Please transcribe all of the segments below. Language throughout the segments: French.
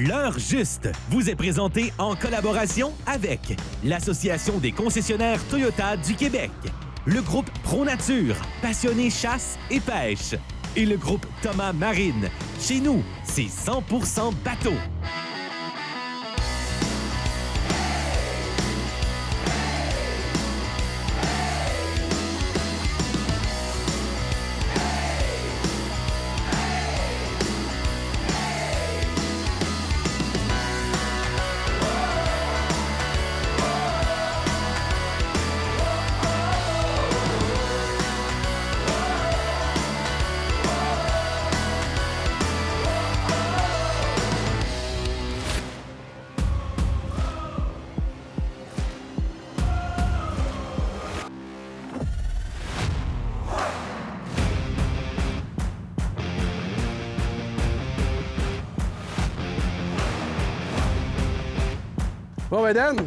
L'heure juste vous est présentée en collaboration avec l'Association des concessionnaires Toyota du Québec, le groupe ProNature, passionné chasse et pêche, et le groupe Thomas Marine. Chez nous, c'est 100% bateau. Bon, ben Dan,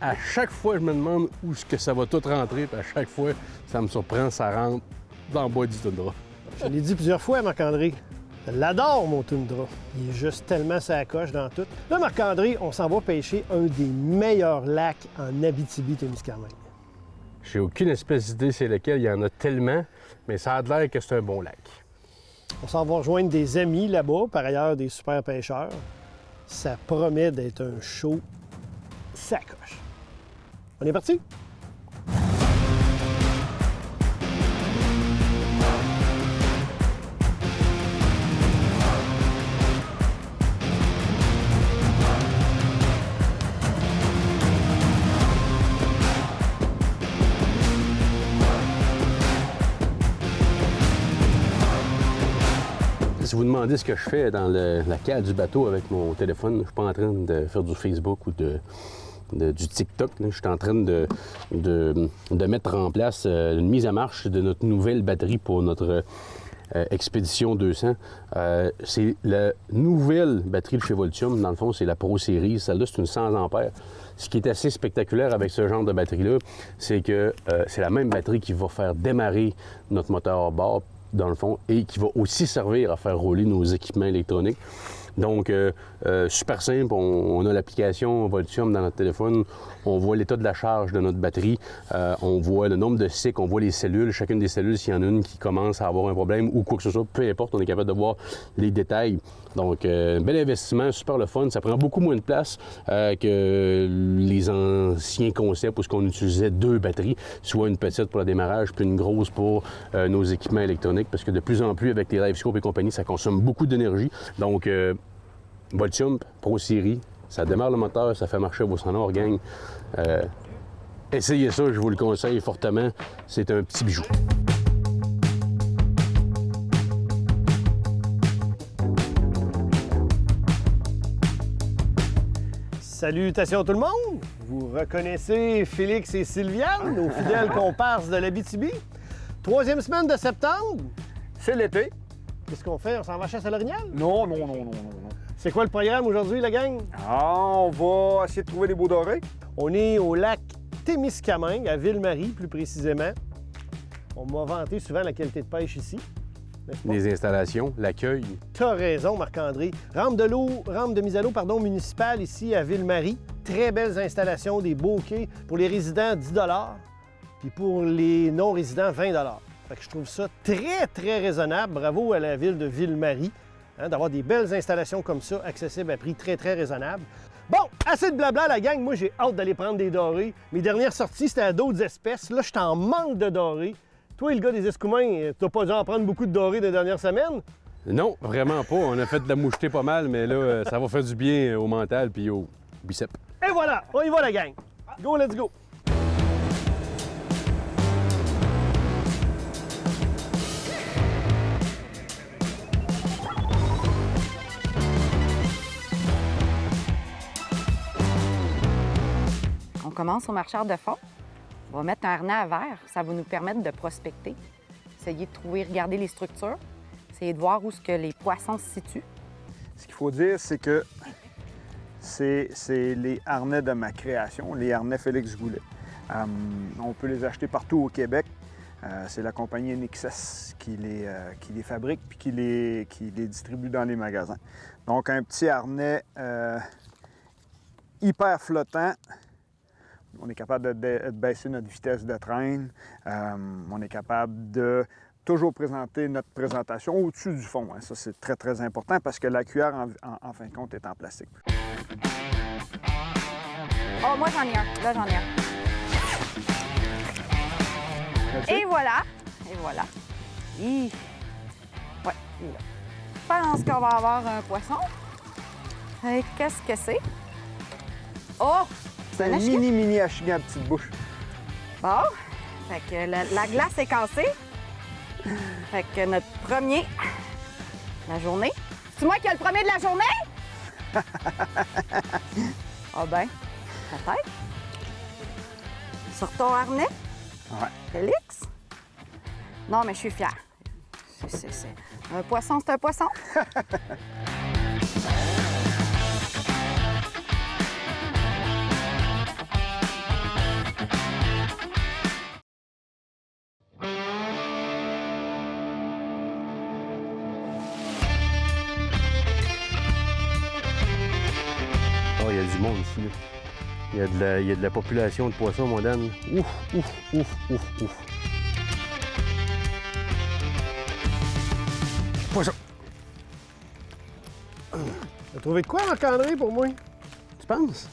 à chaque fois, je me demande où est-ce que ça va tout rentrer, puis à chaque fois, ça me surprend, ça rentre dans le bois du toundra. Je l'ai dit plusieurs fois, Marc-André. Je l'adore, mon toundra. Il est juste tellement sa coche dans tout. Là, Marc-André, on s'en va pêcher un des meilleurs lacs en Abitibi-Témiscamingue. J'ai aucune espèce d'idée c'est lequel, il y en a tellement, mais ça a l'air que c'est un bon lac. On s'en va rejoindre des amis là-bas, par ailleurs des super pêcheurs. Ça promet d'être un show sacoche. On est parti? Si vous demandez ce que je fais dans la cale du bateau avec mon téléphone, je suis pas en train de faire du Facebook ou du TikTok. Là. Je suis en train de mettre en place une mise à marche de notre nouvelle batterie pour notre Expédition 200. C'est la nouvelle batterie de chez Voltium. Dans le fond, c'est la Pro Series. Celle-là, c'est une 100 ampères. Ce qui est assez spectaculaire avec ce genre de batterie-là, c'est que c'est la même batterie qui va faire démarrer notre moteur hors bord, dans le fond, et qui va aussi servir à faire rouler nos équipements électroniques. Donc, super simple, on a l'application Voltium dans notre téléphone, on voit l'état de la charge de notre batterie, on voit le nombre de cycles, on voit les cellules, chacune des cellules, s'il y en a une qui commence à avoir un problème ou quoi que ce soit, peu importe, on est capable de voir les détails. Donc, bel investissement, super le fun, ça prend beaucoup moins de place que les anciens concepts où on utilisait deux batteries, soit une petite pour le démarrage, puis une grosse pour nos équipements électroniques, parce que de plus en plus, avec les LiveScope et compagnie, ça consomme beaucoup d'énergie. Donc, Voltium, Pro Series, ça démarre le moteur, ça fait marcher vos sonores, gang. Essayez ça, je vous le conseille fortement. C'est un petit bijou. Salutations tout le monde! Vous reconnaissez Félix et Sylviane, nos fidèles comparses de l'Abitibi? Troisième semaine de septembre. C'est l'été. Qu'est-ce qu'on fait? On s'en va à chasse à l'orignal? Non. C'est quoi le programme aujourd'hui, la gang? On va essayer de trouver des beaux dorés. On est au lac Témiscamingue, à Ville-Marie, plus précisément. On m'a vanté souvent la qualité de pêche ici. Les installations, l'accueil. T'as raison, Marc-André. Rampe de mise à l'eau, municipale ici à Ville-Marie. Très belles installations, des beaux quais. Pour les résidents, 10 $. Puis pour les non-résidents, 20 $. Fait que je trouve ça très, très raisonnable. Bravo à la ville de Ville-Marie d'avoir des belles installations comme ça, accessibles à prix très, très raisonnable. Bon, assez de blabla, la gang. Moi, j'ai hâte d'aller prendre des dorés. Mes dernières sorties, c'était à d'autres espèces. Là, je suis en manque de dorés. Toi, le gars des Escoumins, t'as pas dû en prendre beaucoup de dorés des dernières semaines? Non, vraiment pas. On a fait de la moucheté pas mal, mais là, ça va faire du bien au mental puis au biceps. Et voilà, on y va, la gang. Go, let's go. On commence au marcheur de fond. On va mettre un harnais à verre. Ça va nous permettre de prospecter. Essayer de trouver, regarder les structures. Essayer de voir où est-ce que les poissons se situent. Ce qu'il faut dire, c'est que c'est les harnais de ma création, les harnais Félix Goulet. On peut les acheter partout au Québec. C'est la compagnie NXS qui les fabrique puis qui les distribue dans les magasins. Donc, un petit harnais hyper flottant. On est capable de baisser notre vitesse de traîne. On est capable de toujours présenter notre présentation au-dessus du fond. Hein. Ça, c'est très, très important parce que la cuillère, en fin de compte, est en plastique. Oh, moi, j'en ai un. Là, j'en ai un. Et voilà. Et voilà. Ouais, il est là. Je pense qu'on va avoir un poisson. Et qu'est-ce que c'est? Oh! C'est un mini achigan à petite bouche. Bon. Fait que la glace est cassée. Fait que notre premier de la journée. C'est moi qui ai le premier de la journée? Ah ben, peut-être. Sur ton harnais? Ouais. Félix? Non, mais je suis fière. Un poisson, c'est un poisson. Oh, il y a du monde ici. Là. Il y a de la population de poissons, mon Dan. Ouf. Poisson. T'as trouvé de quoi, Marc-André, pour moi? Tu penses?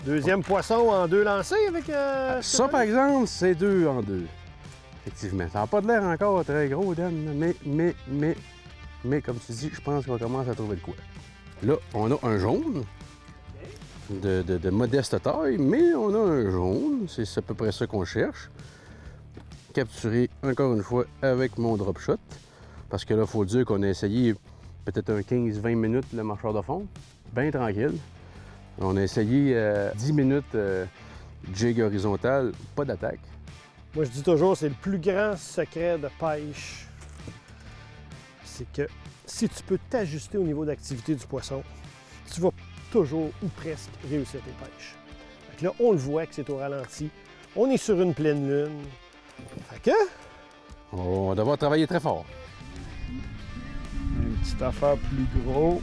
Deuxième poisson en 2 lancés avec... Ça, par exemple, c'est 2 en 2. Effectivement. Ça n'a pas de l'air encore très gros, Dan. Mais comme tu dis, je pense qu'on commence à trouver de quoi. Là, on a un jaune. De modeste taille, mais on a un jaune. C'est à peu près ça qu'on cherche. Capturé, encore une fois, avec mon drop shot. Parce que là, il faut dire qu'on a essayé peut-être un 15-20 minutes le marcheur de fond. Bien tranquille. On a essayé 10 minutes jig horizontal, pas d'attaque. Moi, je dis toujours, c'est le plus grand secret de pêche. C'est que si tu peux t'ajuster au niveau d'activité du poisson, tu vas toujours ou presque réussir tes pêches. Fait que là, on le voit que c'est au ralenti. On est sur une pleine lune. Fait que... On va devoir travailler très fort. Une petite affaire plus gros.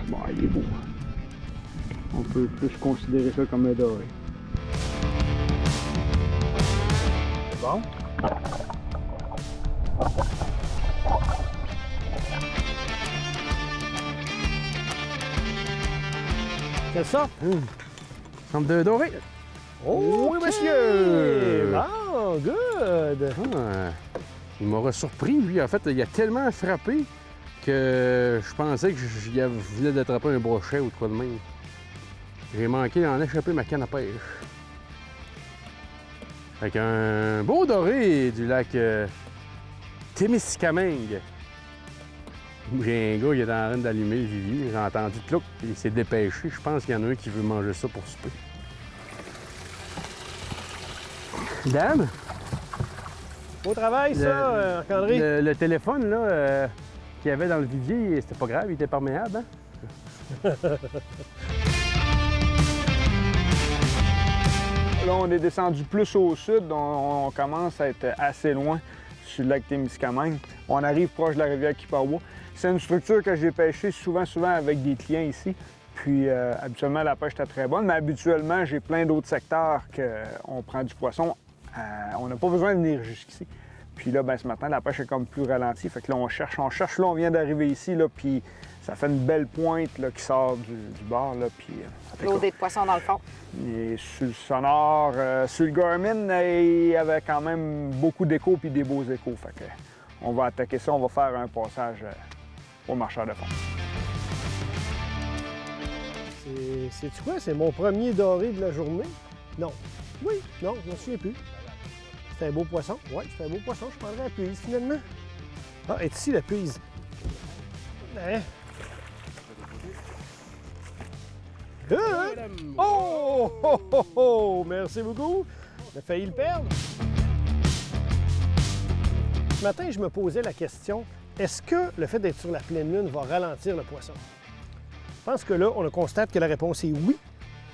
Bon, il est beau. On peut plus considérer ça comme un doré. C'est bon? Quelle sorte? Comme de doré. Oh, oui, monsieur! Bon, good! Ah, il m'aurait surpris, lui. En fait, il a tellement frappé que je pensais que je venais d'attraper un brochet ou de quoi de même. J'ai manqué d'en échapper ma canne à pêche. Avec un beau doré du lac Témiscamingue. J'ai un gars qui est en train d'allumer le vivier. J'ai entendu clouc, il s'est dépêché. Je pense qu'il y en a un qui veut manger ça pour souper. Dan? Beau travail, ça, Marc-André. Le téléphone, là, qu'il y avait dans le vivier, c'était pas grave, il était perméable, hein? Là, on est descendu plus au sud, on commence à être assez loin sur le lac Témiscamingue. On arrive proche de la rivière Kipawa. C'est une structure que j'ai pêchée souvent avec des clients ici. Puis habituellement, la pêche était très bonne, mais habituellement, j'ai plein d'autres secteurs qu'on prend du poisson. On n'a pas besoin de venir jusqu'ici. Puis là, ben, ce matin, la pêche est comme plus ralentie. Fait que là, on cherche. Là, on vient d'arriver ici, là, puis ça fait une belle pointe là, qui sort du bord. Là, puis, L'odeur de poisson dans le fond. Et sur le sonore, sur le Garmin, il y avait quand même beaucoup d'échos puis des beaux échos. Fait que on va attaquer ça, on va faire un passage au marcheur de fond. C'est quoi? C'est mon premier doré de la journée? Non. Oui, non, je ne me souviens plus. C'est un beau poisson. Oui, c'est un beau poisson. Je prendrais la puise, finalement. Ah, est ici la puise? Hein? Good! Oh! Oh, oh, oh! Merci beaucoup. On a failli le perdre. Ce matin, je me posais la question, est-ce que le fait d'être sur la pleine lune va ralentir le poisson? Je pense que là, on constate que la réponse est oui.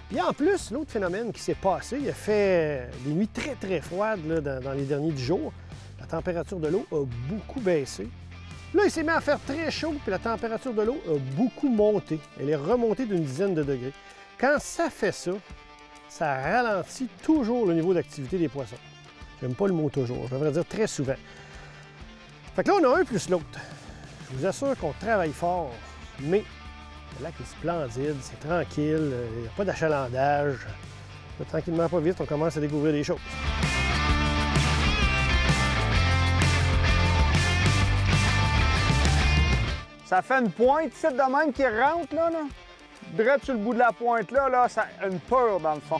Puis en plus, l'autre phénomène qui s'est passé, il a fait des nuits très, très froides là, dans les derniers jours. La température de l'eau a beaucoup baissé. Là, il s'est mis à faire très chaud, puis la température de l'eau a beaucoup monté. Elle est remontée d'une dizaine de degrés. Quand ça fait ça, ça ralentit toujours le niveau d'activité des poissons. J'aime pas le mot toujours, je devrais dire très souvent. Fait que là, on a un plus l'autre. Je vous assure qu'on travaille fort, mais le lac est splendide, c'est tranquille, il n'y a pas d'achalandage. Là, tranquillement, pas vite, on commence à découvrir des choses. Ça fait une pointe ici de même qui rentre, là. Direct sur le bout de la pointe, là, ça a une peur dans le fond.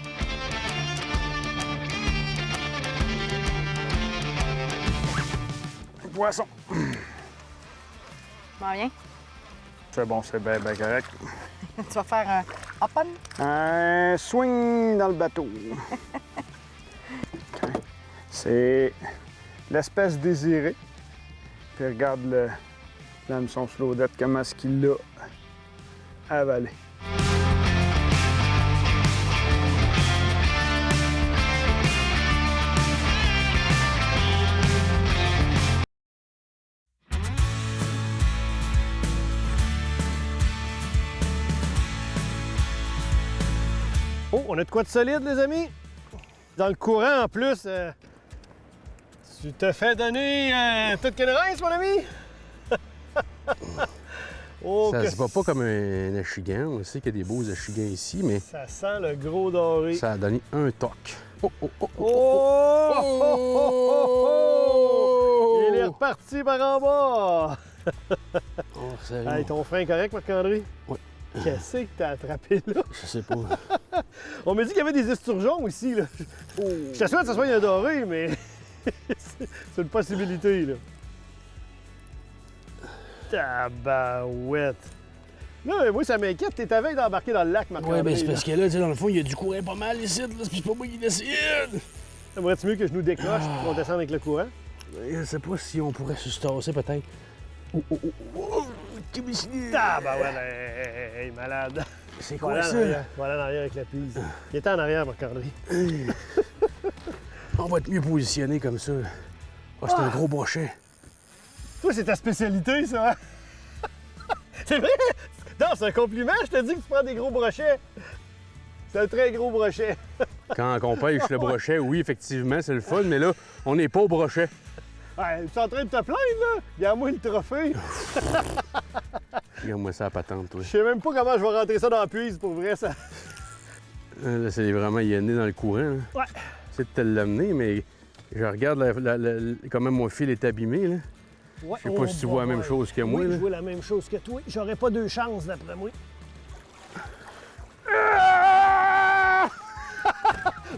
Le poisson. Bon, bien. C'est bon, c'est bien correct. Tu vas faire un hop-on. Un swing dans le bateau. OK. C'est l'espèce désirée. Puis regarde l'hameçon Slaudette, comment est-ce qu'il l'a avalé. Oh, on a de quoi de solide, les amis? Dans le courant, en plus, tu te fais donner toute qu'une rince, mon ami? Oh, Ça que se voit pas comme un achigan. On sait qu'il y a des beaux achigans ici, mais ça sent le gros doré. ça a donné un toc. Oh, oh, oh, Oh! Oh, oh, oh, oh! Il est reparti par en bas! Oh, sérieux? Hey, ton frein correct, Marc-André? Oui. Qu'est-ce que t'as attrapé là? Je sais pas. On m'a dit qu'il y avait des esturgeons ici, là. Je t'assure que ça soit un doré, mais c'est une possibilité, là. Tabarouette! Là, moi, ça m'inquiète. T'es à veille d'embarquer dans le lac, Marc-André. Ouais, ben c'est là. parce que là, tu sais, dans le fond, il y a du courant pas mal ici, là, c'est pas moi qui décide. Aimerais-tu mieux que je nous décroche et qu'on descende avec le courant? Je sais pas si on pourrait se tasser, peut-être. Oh, oh, oh, oh! Tabarouette! Hey, malade! C'est quoi Voilà en ça? arrière. Voilà en arrière avec la prise. Il était en arrière, Marc-André. On va être mieux positionné comme ça. Oh, c'est un gros brochet. Toi, c'est ta spécialité, ça, hein? C'est vrai? Non, c'est un compliment, je te dis que tu prends des gros brochets. C'est un très gros brochet. Quand on pêche le brochet, oui, effectivement, c'est le fun, mais là, on n'est pas au brochet. Ouais, tu es en train de te plaindre, là? Regarde-moi le trophée. Regarde-moi ça à patente, toi. Je sais même pas comment je vais rentrer ça dans la puise, pour vrai, ça. Là, c'est vraiment, il est né dans le courant. Là. Ouais. C'est de te l'amener, mais je regarde comment mon fil est abîmé. Là. Ouais. Je sais pas si tu vois la même chose que moi. Oui, là. je vois la même chose que toi. J'aurais pas deux chances, d'après moi.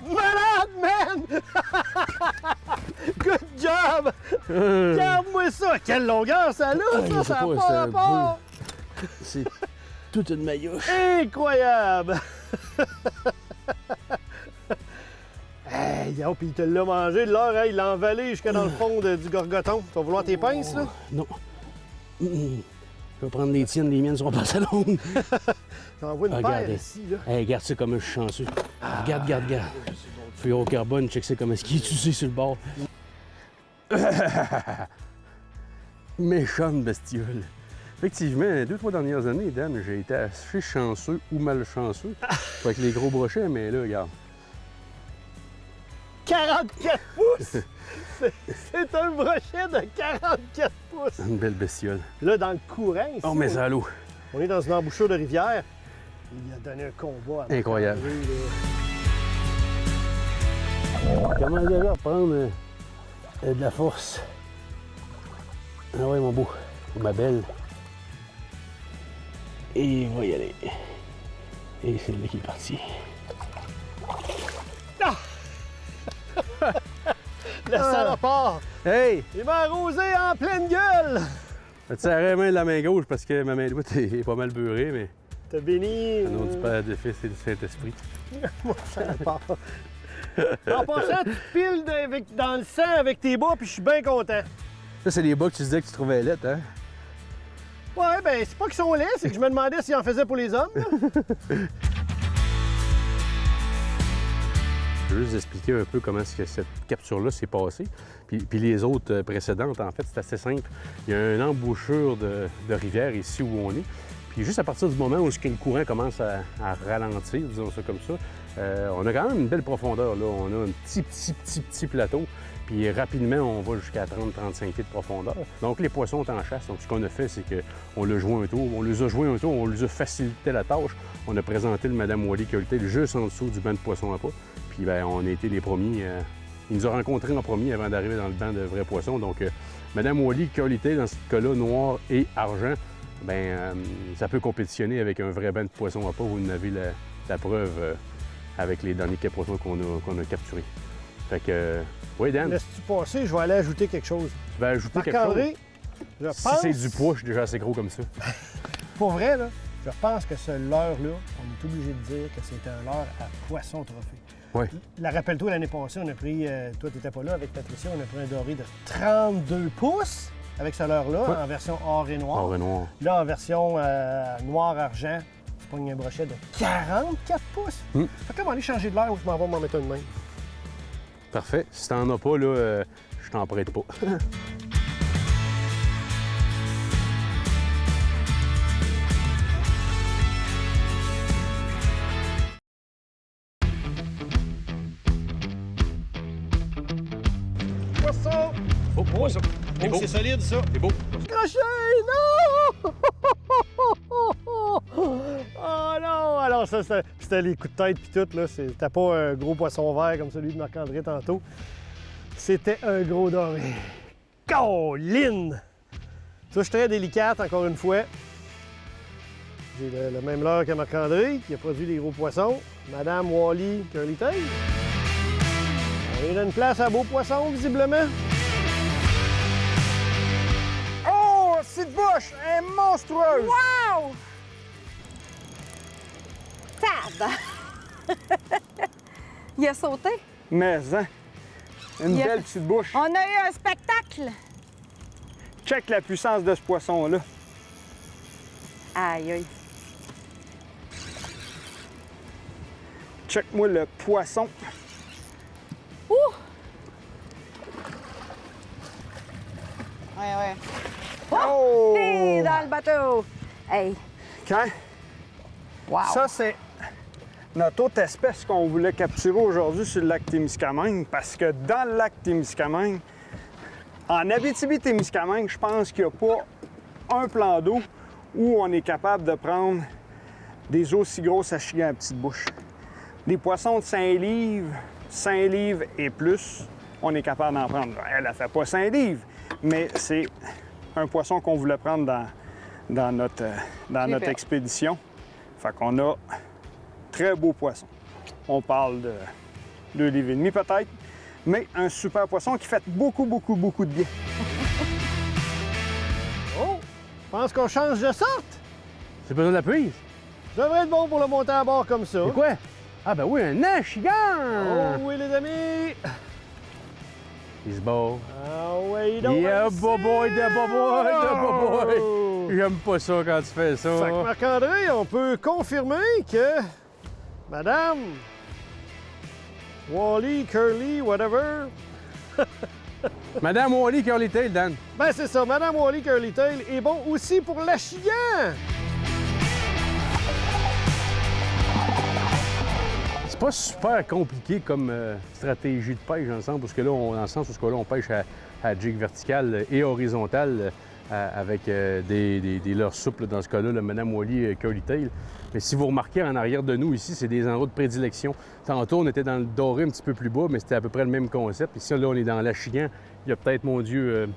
Malade, man! Good job! Regarde-moi ça! Quelle longueur ça a, je ça! sais Ça pas, n'a c'est pas un rapport! C'est toute une maillotche. Incroyable! Hey, oh, puis il te l'a mangé de l'heure, hey, il l'a envalé jusqu'à dans le fond du gorgoton. Tu vas vouloir tes pinces, là? Non. Je vais prendre les tiennes, les miennes sont pas assez longues. J'en vois une Regarde. paire ici, là. Hey, regarde ça comme je suis chanceux. Regarde. Feuille au carbone, check ça comment est-ce qu'il est usé sur le bord. Méchante bestiole. Effectivement, les 2-3 dernières années, Dan, j'ai été assez chanceux ou malchanceux avec les gros brochets, mais là, regarde. 44 pouces! C'est un brochet de 44 pouces! Une belle bestiole. Là, dans le courant, ici, Oh, mais ça à l'eau. on est dans une embouchure de rivière. Il a donné un combat. À Incroyable. Marc-André, Comment déjà reprendre de la force? Ah ouais, mon beau. Ma belle. Et on va y aller. Et c'est là qui est parti. Le salopard! Hey! Il m'a arrosé en pleine gueule! Tu serrais la main de la main gauche parce que ma main droite est pas mal beurrée, mais T'as béni. au nom du Père, du Fils et du Saint-Esprit. Mon salopard. En passant, tu te piles dans le sang avec tes bas, puis je suis bien content. Ça, c'est les bas que tu disais que tu trouvais laides, hein? Ouais, ben c'est pas qu'ils sont laids, c'est que je me demandais s'ils en faisaient pour les hommes. Là. Je vais juste expliquer un peu comment est-ce que cette capture-là s'est passée. Puis les autres précédentes, en fait, c'est assez simple. Il y a une embouchure de rivière ici où on est. Puis juste à partir du moment où le courant commence à ralentir, disons ça comme ça, on a quand même une belle profondeur. Là. On a un petit plateau. Puis rapidement, on va jusqu'à 30-35 pieds de profondeur. Donc les poissons sont en chasse. Donc ce qu'on a fait, c'est qu'on les a joué un tour, on les a facilité la tâche. On a présenté le Madame Wally Curly juste en dessous du banc de poissons à pas. Puis bien, on a été les premiers. Il nous a rencontrés en premier avant d'arriver dans le banc de vrais poissons. Donc Madame Wally Curly, dans ce cas-là, noir et argent, bien, ça peut compétitionner avec un vrai banc de poissons à pas. Vous en avez la preuve avec les derniers poissons qu'on a capturés. Fait que, oui, Dan. Laisse-tu passer, je vais aller ajouter quelque chose. Tu vas ajouter quelque Marc-André, chose? je pense... Si c'est du poids, je suis déjà assez gros comme ça. Pour vrai, là, je pense que ce leurre-là, on est obligé de dire que c'est un leurre à poisson trophée. Oui. La rappelle-toi, l'année passée, on a pris, toi, tu n'étais pas là, avec Patricia, on a pris un doré de 32 pouces avec ce leurre-là, Ouais. en version or et noir. Or et noir. Là, en version noir-argent, tu pognes un brochet de 44 pouces. Fait que là, on va aller changer de leurre ou je m'en vais m'en mettre une main. Parfait. Si t'en as pas, là, je t'en prête pas. Poisson! Oh, poisson. C'est beau. C'est solide, ça. C'est beau. Crochet! Non! Oh non! Alors ça, c'était les coups de tête puis tout, là. C'était pas un gros poisson vert comme celui de Marc-André tantôt. C'était un gros doré. Colline! Ça, je suis très délicate, encore une fois. J'ai le même leurre que Marc-André, qui a produit des gros poissons. Madame Wally Curly Tail. On lui donne place à beaux poissons, visiblement. Oh, petite bouche! Elle est monstrueuse! Wow! Tab! Il a sauté. Mais, hein? Une Yep. belle petite bouche. On a eu un spectacle. Check la puissance de ce poisson-là. Aïe, aïe. Check-moi le poisson. Ouh! Ouais, ouais. Oh! Hey, dans le bateau! Hey, Quand? wow! Ça, c'est notre autre espèce qu'on voulait capturer aujourd'hui sur le lac Témiscamingue, parce que dans le lac Témiscamingue, en Abitibi-Témiscamingue, je pense qu'il n'y a pas un plan d'eau où on est capable de prendre des aussi grosses achigans à petite bouche. Des poissons de 5 livres et plus, on est capable d'en prendre. Elle ne fait pas 5 livres, mais c'est un poisson qu'on voulait prendre dans notre expédition. Fait qu'on a très beau poisson. On parle de 2,5 livres peut-être, mais un super poisson qui fait beaucoup de bien. Oh! Je pense qu'on change de sorte. C'est besoin de la prise. Ça devrait être bon pour le monter à bord comme ça. C'est quoi? Ah, ben oui, un achigan! Oh oui, les amis! Il se bat. Ah oui, donc. Yeah, boboy, J'aime pas ça quand tu fais ça. Fait que Marc-André, on peut confirmer que Madame Wally, Curly, whatever. Madame Wally Curly Tail, Dan. Ben c'est ça, Madame Wally Curly Tail est bon aussi pour l'achigan. C'est pas super compliqué comme stratégie de pêche dans le sens où on pêche à jig vertical et horizontal avec des leurres souples dans ce cas-là, le Madame Wally Curly Tail. Mais si vous remarquez en arrière de nous ici, c'est des endroits de prédilection. Tantôt, on était dans le doré un petit peu plus bas, mais c'était à peu près le même concept. Ici, là, on est dans l'achigan. Il y a peut-être, mon Dieu,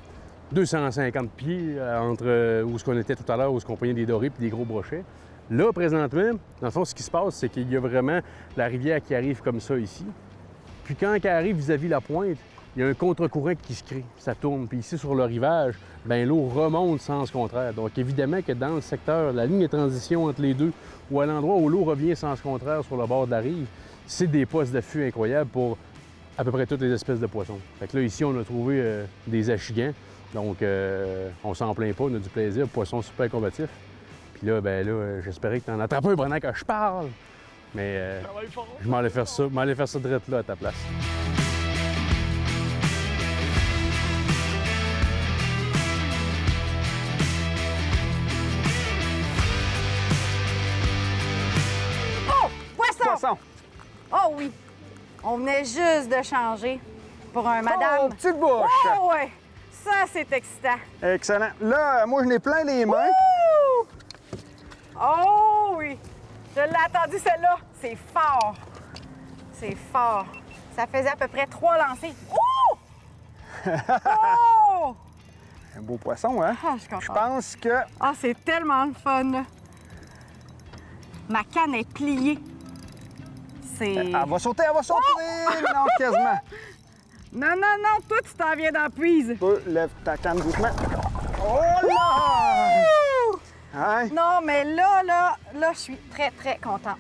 250 pieds entre où ce qu'on était tout à l'heure, où ce qu'on pognait des dorés puis des gros brochets. Là, présentement, dans le fond, ce qui se passe, c'est qu'il y a vraiment la rivière qui arrive comme ça ici. Puis quand elle arrive vis-à-vis la pointe, il y a un contre-courant qui se crée, ça tourne. Puis ici, sur le rivage, bien, l'eau remonte sens contraire. Donc, évidemment que dans le secteur, la ligne de transition entre les deux, ou à l'endroit où l'eau revient sens contraire sur le bord de la rive, c'est des postes d'affût incroyables pour à peu près toutes les espèces de poissons. Fait que là, ici, on a trouvé des achigans. Donc, on s'en plaint pas, on a du plaisir. Poisson super combatif. Puis là, ben là, j'espérais que tu en attrapes un pendant que je parle. Mais je m'en allais faire ça. Je m'en allais faire ça direct là à ta place. Oh! Poisson! Poisson. Oh oui! On venait juste de changer pour un madame. Oh, petite bouche. Oh ouais! Ça, c'est excitant. Excellent. Là, moi, je n'ai plein les mains. Ouh! Oh oui! Je l'ai attendu, celle-là. C'est fort. C'est fort. Ça faisait à peu près 3 lancers. Oh! Oh! Un beau poisson, hein? Ah, je suis contente. Je pense que... Ah, c'est tellement le fun, là. Ma canne est pliée. C'est... Elle va sauter, elle va sauter! Non, quasiment. Non, non, non, toi, tu t'en viens dans la prise. Toi, lève ta canne doucement. Oh là! Ouh! Hein? Non, mais là, je suis très, très contente.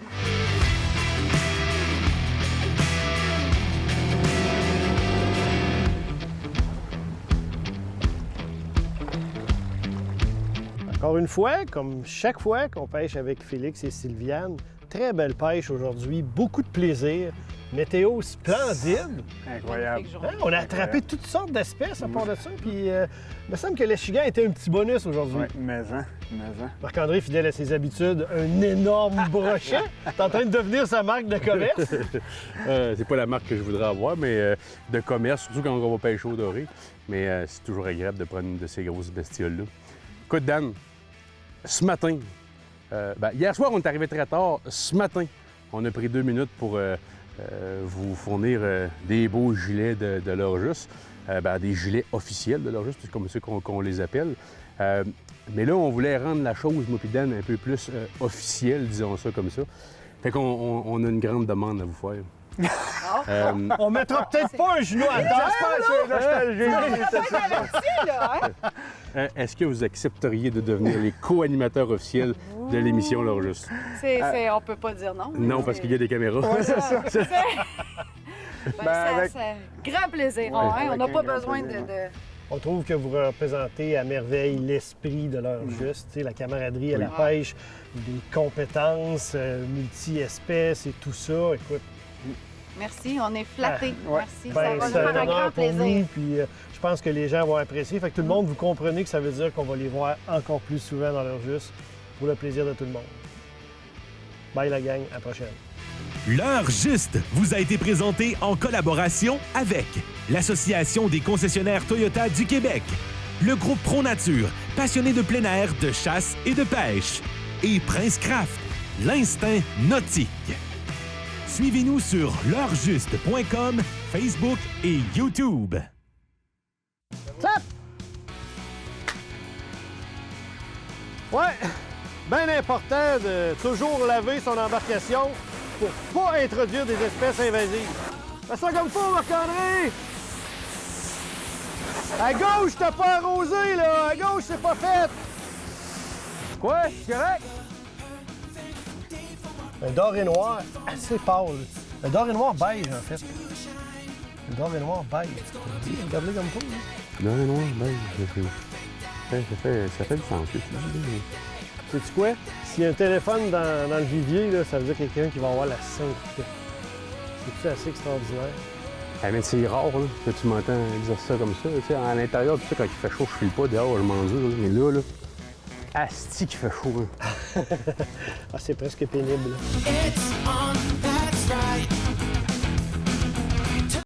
Encore une fois, comme chaque fois qu'on pêche avec Félix et Sylviane, très belle pêche aujourd'hui, beaucoup de plaisir, météo splendide. Incroyable. Hein, on a attrapé toutes sortes d'espèces à part de ça, puis il me semble que l'eschigan était un petit bonus aujourd'hui. Oui, mais. Marc-André, fidèle à ses habitudes, un énorme brochet. T'es en train de devenir sa marque de commerce. C'est pas la marque que je voudrais avoir, mais de commerce, surtout quand on va pêcher au doré. Mais c'est toujours agréable de prendre une de ces grosses bestioles-là. Écoute, Dan, ce matin, hier soir, on est arrivé très tard. Ce matin, on a pris 2 minutes pour vous fournir des beaux gilets de l'heure juste. Des gilets officiels de l'heure juste, c'est comme ça qu'on les appelle. Mais là, on voulait rendre la chose, moi puis Dan, un peu plus officielle, disons ça comme ça. Fait qu'on a une grande demande à vous faire. On mettra peut-être pas un genou à terre. Est-ce que vous accepteriez de devenir les co-animateurs officiels de l'émission L'heure juste? On peut pas dire non. Non, parce qu'il y a des caméras. Oui, c'est ça. C'est grand plaisir. Ouais, On n'a avec pas un grand besoin plaisir. On trouve que vous représentez à merveille l'esprit de l'heure juste, tu sais, la camaraderie à la pêche, des compétences multi-espèces et tout ça. Écoute, Merci, on est flattés. ouais. Merci, ben, ça va nous c'est faire un un grand honneur pour plaisir. nous, puis je pense que les gens vont apprécier. Fait que tout le monde, vous comprenez que ça veut dire qu'on va les voir encore plus souvent dans l'heure juste pour le plaisir de tout le monde. Bye la gang, à la prochaine. L'heure juste vous a été présentée en collaboration avec l'Association des concessionnaires Toyota du Québec, le groupe ProNature, passionné de plein air, de chasse et de pêche, et Prince Craft, l'instinct nautique. Suivez-nous sur l'heurejust.com, Facebook et YouTube. Clap! Ouais, bien important de toujours laver son embarcation pour pas introduire des espèces invasives. Fais ça comme faut, Marc-André! À gauche, t'as pas arrosé, là! À gauche, c'est pas fait! Quoi? C'est correct? Un doré noir assez pâle. Un doré noir beige, en fait. Un doré noir beige. Regardez comme ça. Non, ça fait du sens. Sais-tu quoi? S'il y a un téléphone dans le vivier, là, ça veut dire quelqu'un qui va avoir la sainteté. C'est-tu assez extraordinaire? Ah, mais c'est rare là, que tu m'entends dire ça comme ça. Tu sais, à l'intérieur, tu sais, quand il fait chaud, je file pas dehors, je m'endure. Mais là, asti qu'il fait chaud. Hein. Ah, c'est presque pénible. It's on